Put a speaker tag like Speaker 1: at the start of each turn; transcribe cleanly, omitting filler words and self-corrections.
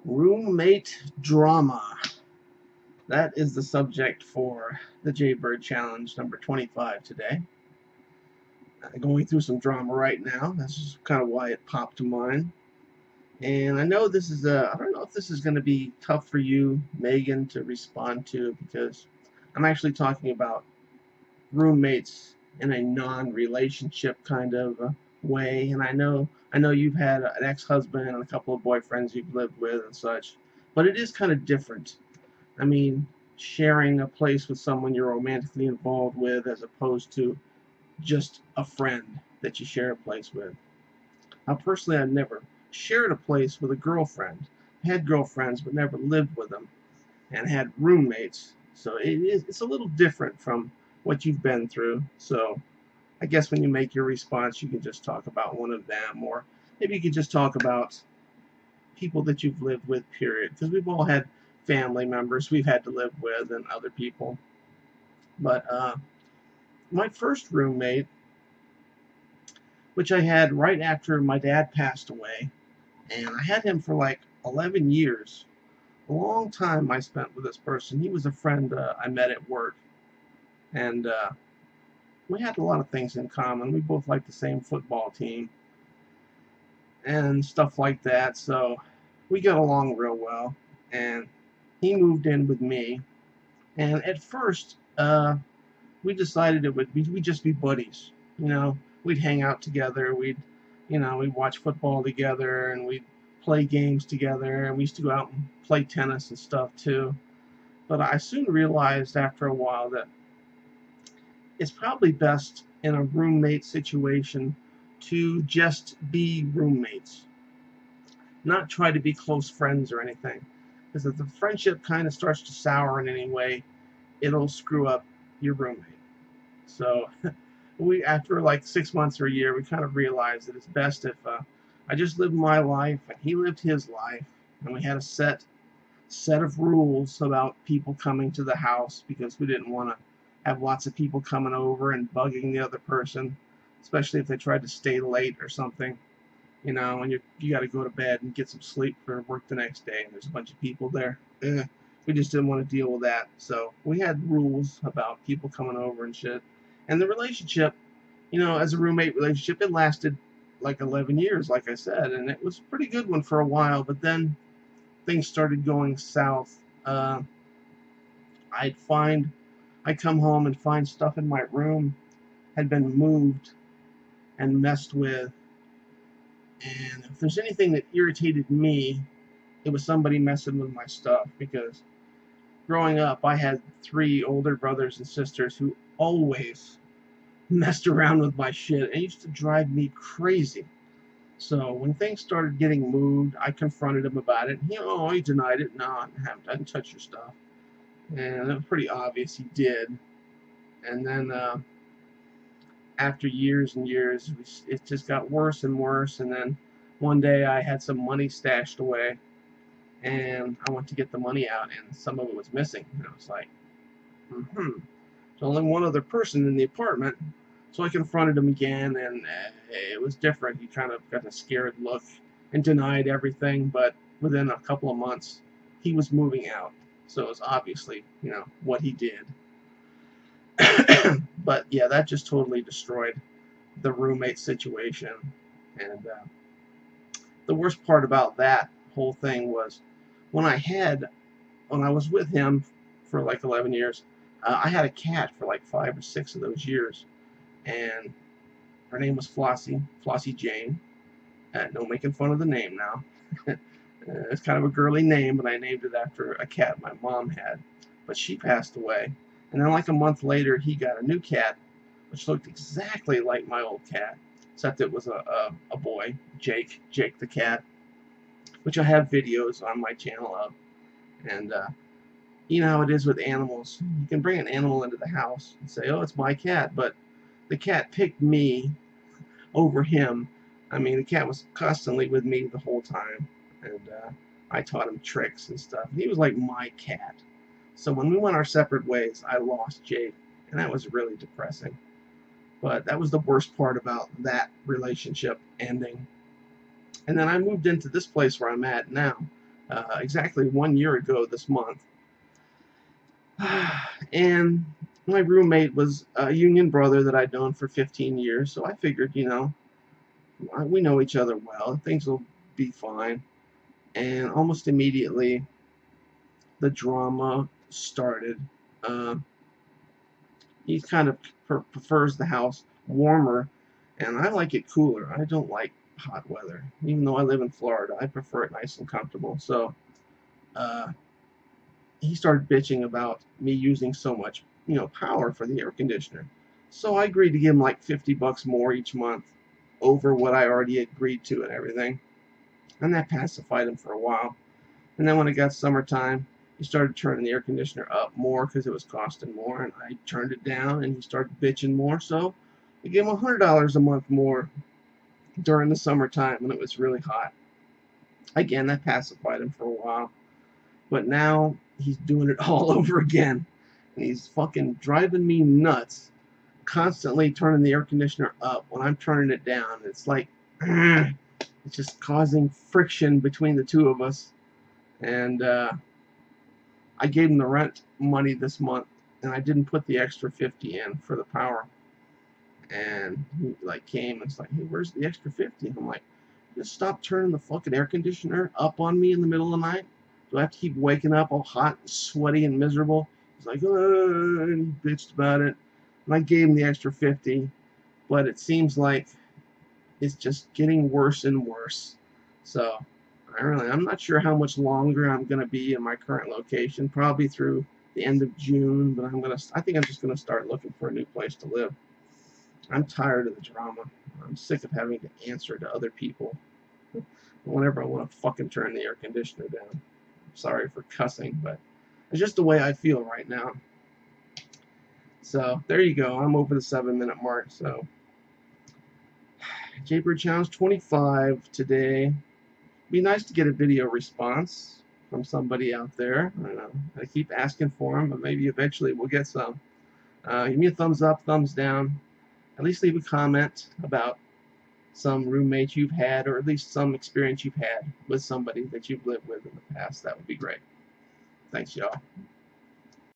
Speaker 1: Roommate drama. That is the subject for the Jaybird Challenge number 25 today. Going through some drama right now. That's just kind of why it popped to mind. And I know this is I don't know if this is going to be tough for you, Megan, to respond to, because I'm actually talking about roommates in a non-relationship kind of way. And I know you've had an ex-husband and a couple of boyfriends you've lived with and such, but it is kind of different. I mean, sharing a place with someone you're romantically involved with as opposed to just a friend that you share a place with. Now, personally, I've never shared a place with a girlfriend. I had girlfriends, but never lived with them, and had roommates. So it's a little different from what you've been through. So I guess when you make your response, you can just talk about one of them, or maybe you could just talk about people that you've lived with, period. Because we've all had family members we've had to live with and other people. But my first roommate, which I had right after my dad passed away, and I had him for like 11 years. A long time I spent with this person. He was a friend I met at work, and we had a lot of things in common. We both liked the same football team and stuff like that, so we got along real well. And he moved in with me, and at first we decided we'd just be buddies. We'd hang out together, we'd watch football together, and we'd play games together, and we used to go out and play tennis and stuff too. But I soon realized after a while that it's probably best in a roommate situation to just be roommates, not try to be close friends or anything. Because if the friendship kind of starts to sour in any way, it'll screw up your roommate. So after like 6 months or a year, we kind of realized that it's best if I just lived my life and he lived his life, and we had a set of rules about people coming to the house, because we didn't want to have lots of people coming over and bugging the other person, especially if they tried to stay late or something. And you got to go to bed and get some sleep for work the next day, and there's a bunch of people there. We just didn't want to deal with that. So we had rules about people coming over and shit. And the relationship, as a roommate relationship, it lasted like 11 years, like I said, and it was a pretty good one for a while. But then things started going south. I'd come home and find stuff in my room had been moved and messed with. And if there's anything that irritated me, it was somebody messing with my stuff. Because growing up, I had 3 older brothers and sisters who always messed around with my shit. It used to drive me crazy. So when things started getting moved, I confronted him about it. He denied it. No, I didn't touch your stuff. And it was pretty obvious he did. And then after years and years, it just got worse and worse. And then one day I had some money stashed away, and I went to get the money out, and some of it was missing. And I was like, There's only one other person in the apartment. So I confronted him again, and it was different. He kind of got a scared look and denied everything. But within a couple of months, he was moving out. So it was obviously, what he did. But yeah, that just totally destroyed the roommate situation. And the worst part about that whole thing was when I was with him for like 11 years, I had a cat for like 5 or 6 of those years. And her name was Flossie Jane. No making fun of the name now. It's kind of a girly name, but I named it after a cat my mom had. But she passed away. And then like a month later, he got a new cat, which looked exactly like my old cat, except it was a boy, Jake the cat, which I have videos on my channel of. And you know how it is with animals. You can bring an animal into the house and say, oh, it's my cat, but the cat picked me over him. I mean, the cat was constantly with me the whole time, and I taught him tricks and stuff. He was like my cat. So when we went our separate ways, I lost Jake, and that was really depressing. But that was the worst part about that relationship ending. And then I moved into this place where I'm at now. exactly 1 year ago this month. And my roommate was a union brother that I'd known for 15 years, so I figured, we know each other well, things will be fine. And almost immediately, the drama started. Uh, he kind of prefers the house warmer, and I like it cooler. I don't like hot weather. Even though I live in Florida, I prefer it nice and comfortable. So uh, he started bitching about me using so much, power for the air conditioner. So I agreed to give him like $50 more each month over what I already agreed to and everything. And that pacified him for a while. And then when it got summertime, he started turning the air conditioner up more because it was costing more, and I turned it down, and he started bitching more. So I gave him $100 a month more during the summertime when it was really hot. Again, that pacified him for a while. But now he's doing it all over again. And he's fucking driving me nuts, constantly turning the air conditioner up when I'm turning it down. It's like, it's just causing friction between the two of us. And I gave him the rent money this month, and I didn't put the extra 50 in for the power. And he like came and it's like, hey, where's the extra 50? And I'm like, just stop turning the fucking air conditioner up on me in the middle of the night. Do I have to keep waking up all hot and sweaty and miserable? He's like, and he bitched about it. And I gave him the extra 50, but it seems like it's just getting worse and worse. So I'm not sure how much longer I'm going to be in my current location. Probably through the end of June, but I think I'm just going to start looking for a new place to live. I'm tired of the drama. I'm sick of having to answer to other people whenever I want to fucking turn the air conditioner down. Sorry for cussing, but it's just the way I feel right now. So there you go. I'm over the 7-minute mark. So Jaybird Challenge 25 today. Be nice to get a video response from somebody out there. I don't know. I keep asking for them, but maybe eventually we'll get some. Give me a thumbs up, thumbs down. At least leave a comment about some roommates you've had, or at least some experience you've had with somebody that you've lived with in the past. That would be great. Thanks, y'all.